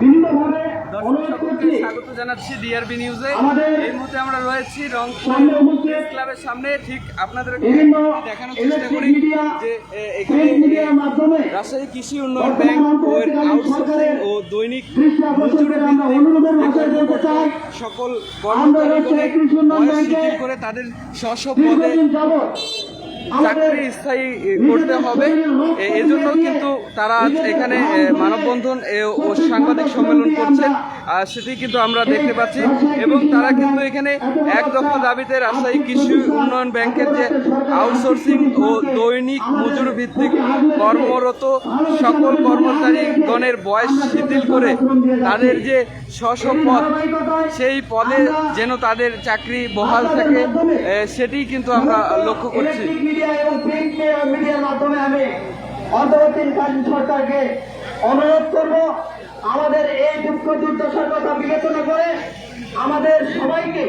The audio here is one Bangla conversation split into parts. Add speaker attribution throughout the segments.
Speaker 1: বিভিন্নভাবে
Speaker 2: স্বাগত জানাচ্ছি ডিআরবি নিউজে। এই মুহূর্তে আমরা রয়েছি রংপুর প্রেস ক্লাবের সামনে। ঠিক আপনাদের দেখানোর চেষ্টা করি যে এখানে রাজশাহী কৃষি উন্নয়ন ব্যাংক আউটসোর্সিং ও দৈনিক মজুরি সকল কর্মচারীগণের শিথিল করে তাদের স্ব পদে চাকরি স্থায়ী করতে হবে। এজন্য কিন্তু তারা এখানে মানববন্ধন ও সাংবাদিক সম্মেলন করছেন, সেটি কিন্তু আমরা দেখতে পাচ্ছি। এবং তারা কিন্তু এখানে এক দফা দাবিতে রাজশাহী কৃষি উন্নয়ন ব্যাংকের যে আউটসোর্সিং ও দৈনিক মজুর ভিত্তিক কর্মরত সকল কর্মচারীগণের বয়স শিথিল করে তাদের যে স্ব পদ, সেই পদে যেন তাদের চাকরি বহাল থাকে, সেটি কিন্তু আমরা লক্ষ্য করছি।
Speaker 1: এবং প্রিন্ট মিডিয়ার মাধ্যমে আমি অন্তর্বর্তীকালীন সরকারকে অনুরোধ করব, আমাদের এই দুঃখ দুর্দশার কথা বিবেচনা করে আমাদের সবাইকে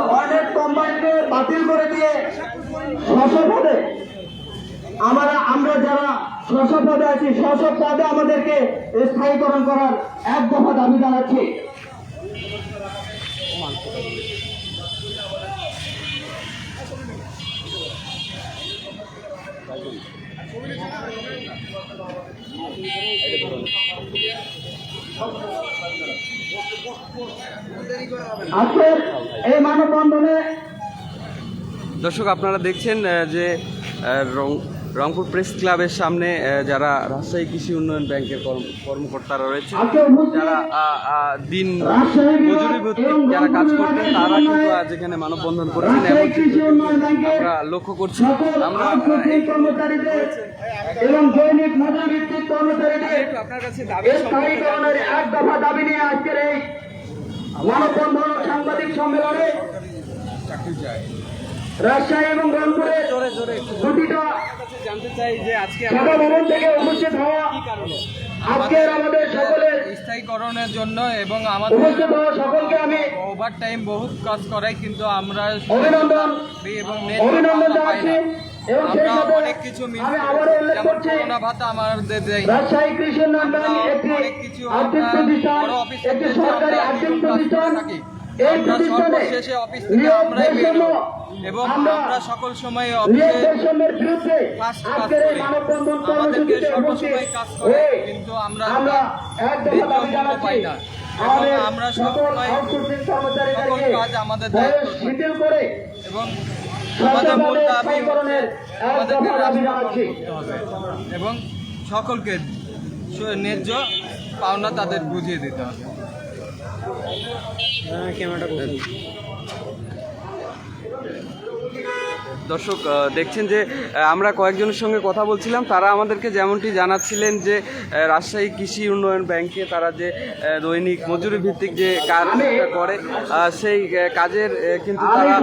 Speaker 1: অর্ডেট কোম্পানিকে বাতিল করে দিয়ে স্ব-পদে আমরা যারা স্ব-পদে আছি স্ব-পদে আমাদেরকে স্থায়ীকরণ করার এক দফা দাবি জানাচ্ছি। আজকের এই মানববন্ধনে
Speaker 2: দর্শক আপনারা দেখছেন যে রংপুর প্রেস ক্লাবের সামনে যারা রাজশাহী কৃষি উন্নয়ন ব্যাংকের কর্মকর্তারা রয়েছে, যারা দিন মজুরি ভিত্তিক যারা কাজ করতেন, তারা কিন্তু আজ এখানে মানববন্ধন করেছেন। আমরা লক্ষ্য করছি, আমরা
Speaker 1: এবং দৈনিক মজুরি ভিত্তিক কর্মচারীদের
Speaker 2: আপনার কাছে
Speaker 1: স্থায়ীকরণের এক দফা দাবি নিয়ে আজকের এই মানববন্ধন সাংবাদিক সম্মেলনে রাজশাহী এবং রংপুরে দুটিটা
Speaker 2: জানতে চাই যে আজকে
Speaker 1: ভবন থেকে উপস্থিত হওয়া আজকের আমাদের সকলের
Speaker 2: স্থায়ীকরণের জন্য এবং আমাদের
Speaker 1: উপস্থিত হওয়া সকলকে আমি
Speaker 2: ওভার টাইম বহুত কাজ করাই, কিন্তু আমরা
Speaker 1: অভিনন্দন জানাচ্ছি। এবং সেই সাথে
Speaker 2: অনেক কিছু
Speaker 1: আমি আবারও উল্লেখ
Speaker 2: যেমন
Speaker 1: করছি,
Speaker 2: করোনা ভাতা আমাদের দেয়,
Speaker 1: রাজশাহী কৃষি উন্নয়ন ব্যাংক একটি আর্থিক প্রতিষ্ঠান, একটি সরকারি আর্থিক প্রতিষ্ঠান। এই প্রতিষ্ঠানে
Speaker 2: অফিস থেকে আমরাই বেরো এবং আমরা সকল সময়
Speaker 1: বৈষম্যের বিরুদ্ধে আজকের এই মানববন্ধন কর্মসূচিতে উপস্থিত হয়ে
Speaker 2: কিন্তু আমরা
Speaker 1: এক দফা দাবি জানাচ্ছি।
Speaker 2: আমরা
Speaker 1: সকল আউটসোর্সিং কর্মচারীদেরকে
Speaker 2: আমাদের
Speaker 1: বয়স শিথিল করে
Speaker 2: এবং
Speaker 1: আমাদের মূল দাবি এক দফা দাবি জানাচ্ছি
Speaker 2: এবং সকলকে ন্যায্য পাওনা তাদের বুঝিয়ে দিতে হবে। দর্শক দেখছেন যে আমরা কয়েকজনের সঙ্গে কথা বলছিলাম, তারা আমাদেরকে যেমনটি জানাচ্ছিলেন যে রাজশাহী কৃষি উন্নয়ন ব্যাংকে তারা যে দৈনিক মজুরি ভিত্তিক যে কাজটা করে, সেই কাজের কিন্তু তারা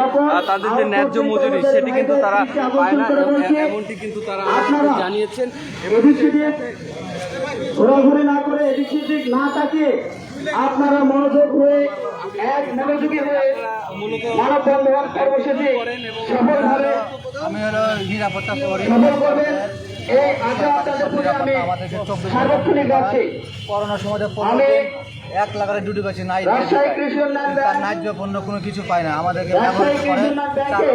Speaker 2: তাদের যে ন্যায্য মজুরি সেটি কিন্তু তারা পায় না, এমনটি কিন্তু তারা আমাদেরকে জানিয়েছেন।
Speaker 1: ঘোরাঘুরি না করে এদিক সেদিক না তাকিয়ে আপনারা মনোযোগী হয়ে মানববন্ধন কর্মসূচি সফলভাবে সফল করবেন। এই আশা আপনাদের প্রতি আমি সার্বক্ষণিক রাখছি।
Speaker 3: করোনার সময়
Speaker 1: আমি
Speaker 3: 1 লাখ ডিউটি করছি,
Speaker 1: রাজশাহী কৃষি উন্নয়ন ব্যাংক
Speaker 3: ন্যায্য পণ্য কোনো কিছু পায় না, আমাদেরকে
Speaker 1: রাজশাহী কৃষি উন্নয়ন ব্যাংকে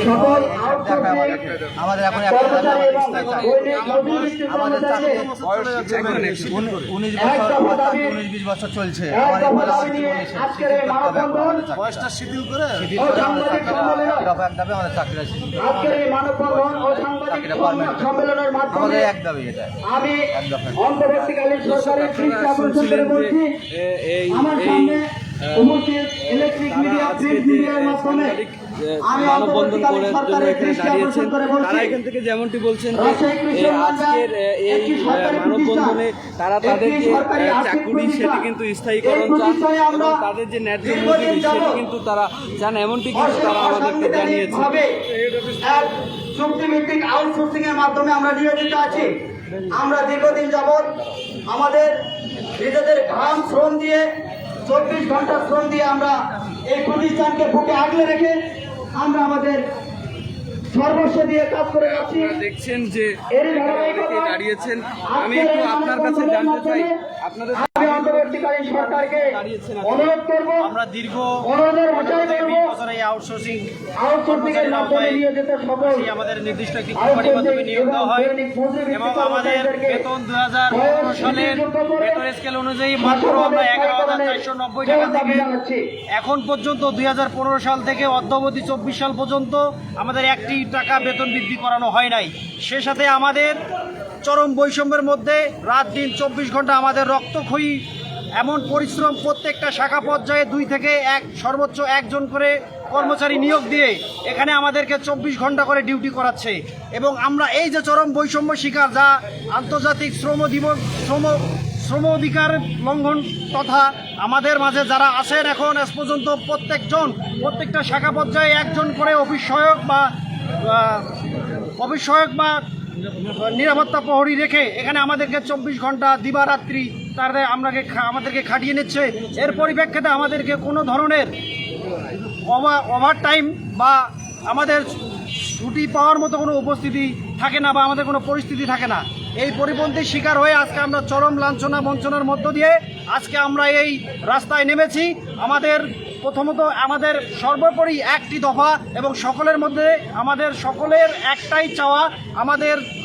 Speaker 1: সকল
Speaker 3: আমাদের এখন
Speaker 1: কর্মচারী এবং দৈনিক মজুরি ভিত্তিক কর্মচারীদের
Speaker 3: 19-20 বছর চলছে।
Speaker 1: আজকের এই মানববন্ধন
Speaker 3: বয়সটা শিথিল করে
Speaker 1: ও সাংবাদিক সম্মেলন
Speaker 3: আমাদের চাকরিটা
Speaker 1: আজকের এই মানববন্ধন ও সাংবাদিক সম্মেলনের মাধ্যমে
Speaker 3: এক দাবি এটা।
Speaker 1: আমি অন্তর্বর্তীকালীন সরকারের দৃষ্টি বলছি, আমার সামনে উপস্থিত ইলেকট্রিক মিডিয়া প্রিন্ট মিডিয়ার মাধ্যমে আমি
Speaker 2: মানববন্ধন করার জন্য এখানে দাঁড়িয়েছেন। তারা এখান থেকে যেমনটি বলছেন যে আজকের এই মানববন্ধনে তারা তাদের যে চাকুরি সেটি কিন্তু স্থায়ীকরণ চান এবং তাদের যে ন্যায্য মজুরি সেটি কিন্তু তারা চান, এমনটি কিন্তু তারা আমাদেরকে জানিয়েছে।
Speaker 1: চুক্তিভিত্তিক আউটসোর্সিং এর মাধ্যমে আমরা নিয়োজিত আছি। আমরা দীর্ঘদিন যাবৎ আমাদের নিজেদের ঘাম শ্রম দিয়ে 24 ঘন্টা শ্রম দিয়ে আমরা এই প্রতিষ্ঠানকে বুকে আগলে রেখে আমরা আমাদের সর্বস্ব দিয়ে কাজ করে যাচ্ছি।
Speaker 2: আপনারা দেখছেন যে
Speaker 1: এরই
Speaker 2: এখানে
Speaker 1: ধারাবাহিকতায়
Speaker 2: অনেকেই দাঁড়িয়েছেন। আমি
Speaker 1: আজকের
Speaker 2: একটু
Speaker 1: এই
Speaker 2: আপনার কাছে
Speaker 1: মানববন্ধনের
Speaker 2: জানতে চাই,
Speaker 1: মাধ্যমে
Speaker 2: আপনাদের
Speaker 1: আমি অন্তর্বর্তীকালীন সরকারকে অনুরোধ করব,
Speaker 3: আমরা দীর্ঘ
Speaker 1: অনুরোধের ভাষায় বলবো,
Speaker 3: 20 বছর এই আউটসোর্সিং
Speaker 1: আউটসোর্সিংয়ের মাধ্যমে নিয়ে যেতে সকল
Speaker 3: আমাদের নির্দিষ্ট একটি কোম্পানির মাধ্যমে নিয়োগ দেওয়া হয় এবং আমাদের বেতন 2015 সালের বেতন স্কেল অনুযায়ী মাত্র আমরা 11,490 টাকা থেকে এখন পর্যন্ত 2015 সাল থেকে অদ্যাবধি 24 সাল পর্যন্ত আমাদের একটি টাকা বেতন বৃদ্ধি করানো হয় নাই। সে সাথে আমাদের চরম বৈষম্যের মধ্যে রাত দিন 24 ঘন্টা আমাদের রক্তক্ষয়ী এমন পরিশ্রম প্রত্যেকটা শাখা পর্যায়ে 2 থেকে 1 সর্বোচ্চ 1 জন করে কর্মচারী নিয়োগ দিয়ে এখানে আমাদেরকে 24 ঘন্টা করে ডিউটি করাচ্ছে এবং আমরা এই যে চরম বৈষম্য শিকার, যা আন্তর্জাতিক শ্রম দিবস শ্রম অধিকার লঙ্ঘন তথা আমাদের মাঝে যারা আছেন এখন আজ পর্যন্ত প্রত্যেকটা শাখা পর্যায়ে 1 জন করে অফিস সহায়ক বা নিরাপত্তা প্রহরী রেখে এখানে আমাদেরকে 24 ঘন্টা দিবারাত্রি আমাদেরকে খাটিয়ে নিচ্ছে। এর পরিপ্রেক্ষিতে আমাদেরকে কোনো ধরনের ওভার টাইম বা আমাদের ছুটি পাওয়ার মতো কোনো উপস্থিতি থাকে না বা আমাদের কোনো পরিস্থিতি থাকে না। এই পরিপন্থীর শিকার হয়ে আজকে আমরা চরম লাঞ্ছনা বঞ্চনার মধ্য দিয়ে আজকে আমরা এই রাস্তায় নেমেছি। প্রথমত আমাদের সর্বোপরি একটি দফা এবং সকলের মধ্যে আমাদের সকলের একটাই চাওয়া,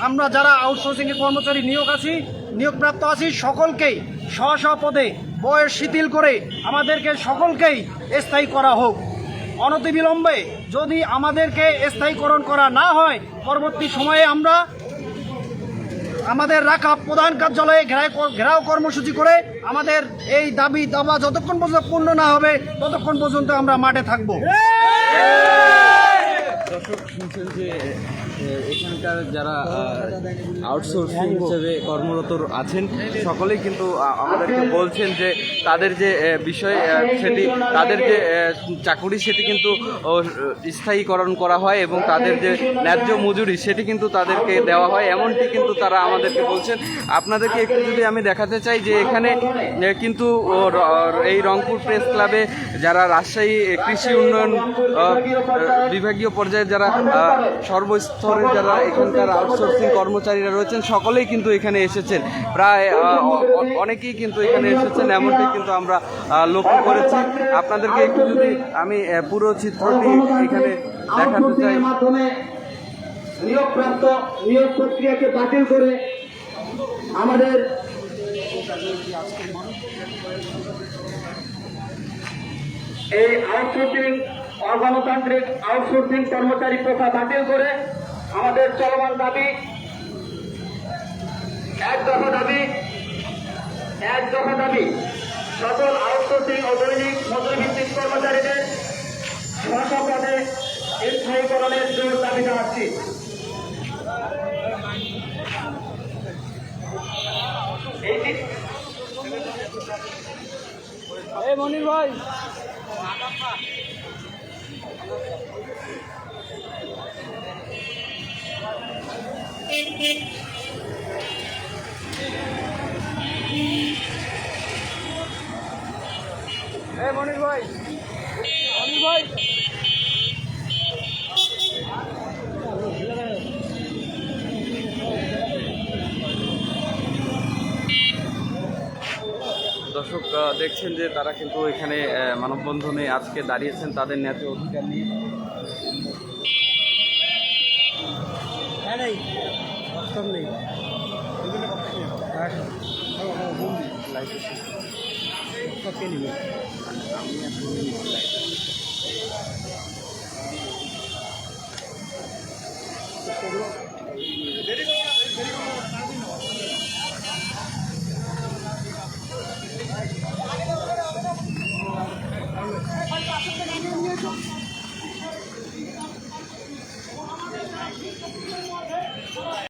Speaker 3: আমরা যারা আউটসোর্সিংয়ে কর্মচারী নিয়োগপ্রাপ্ত আছি সকলকেই স্ব পদে বয়স শিথিল করে আমাদেরকে সকলকেই স্থায়ী করা হোক। অনতিবিলম্বে যদি আমাদেরকে স্থায়ীকরণ করা না হয়, পরবর্তী সময়ে আমরা আমাদের রাখা প্রধান কার্যালয়ে ঘেরাও কর্মসূচি করে আমাদের এই দাবি দাবা যতক্ষণ পর্যন্ত পূর্ণ না হবে ততক্ষণ পর্যন্ত আমরা মাঠে থাকব।
Speaker 2: দর্শক শুনছেন যে এখানকার যারা আউটসোর্সিং হিসেবে কর্মরত আছেন সকলেই কিন্তু আমাদেরকে বলছেন যে তাদের যে বিষয় সেটি, তাদের যে চাকুরি সেটি কিন্তু স্থায়ীকরণ করা হয় এবং তাদের যে ন্যায্য মজুরি সেটি কিন্তু তাদেরকে দেওয়া হয়, এমনটি কিন্তু তারা আমাদেরকে বলছেন। আপনাদেরকে একটু যদি আমি দেখাতে চাই যে এখানে কিন্তু এই রংপুর প্রেস ক্লাবে যারা রাজশাহী কৃষি উন্নয়ন বিভাগীয় পর্যায়ে যারা সর্বস্তরের যারা এখানকার আউটসোর্সিং কর্মচারীরা রয়েছেন সকলেই কিন্তু এখানে এসেছেন, প্রায় অনেকেই কিন্তু এখানে এসেছেন, এমনটি কিন্তু আমরা লক্ষ্য করেছি। আপনাদেরকে একটু যদি আমি পুরো চিত্রটি এখানে দেখাতে চাই।
Speaker 1: মাধ্যমে নিয়োগপ্রাপ্ত নিয়োগ প্রক্রিয়াকে বাতিল করে আমাদের এই আউটসোর্সিং অগণতান্ত্রিক আউটসোর্সিং কর্মচারী প্রথা বাতিল করে আমাদের চলমান দাবি, এক দফা দাবি সকল আউটসোর্সিং ও দৈনিক মজুরিভিত্তিক কর্মচারীদের স্ব পদে স্থায়ীকরণের জোর দাবি জানাচ্ছি।
Speaker 2: মনির ভাই, মনির ভাই, দর্শক দেখছেন যে তারা কিন্তু এখানে মানববন্ধনে আজকে দাঁড়িয়েছেন তাদের ন্যায্য অধিকার নিয়ে।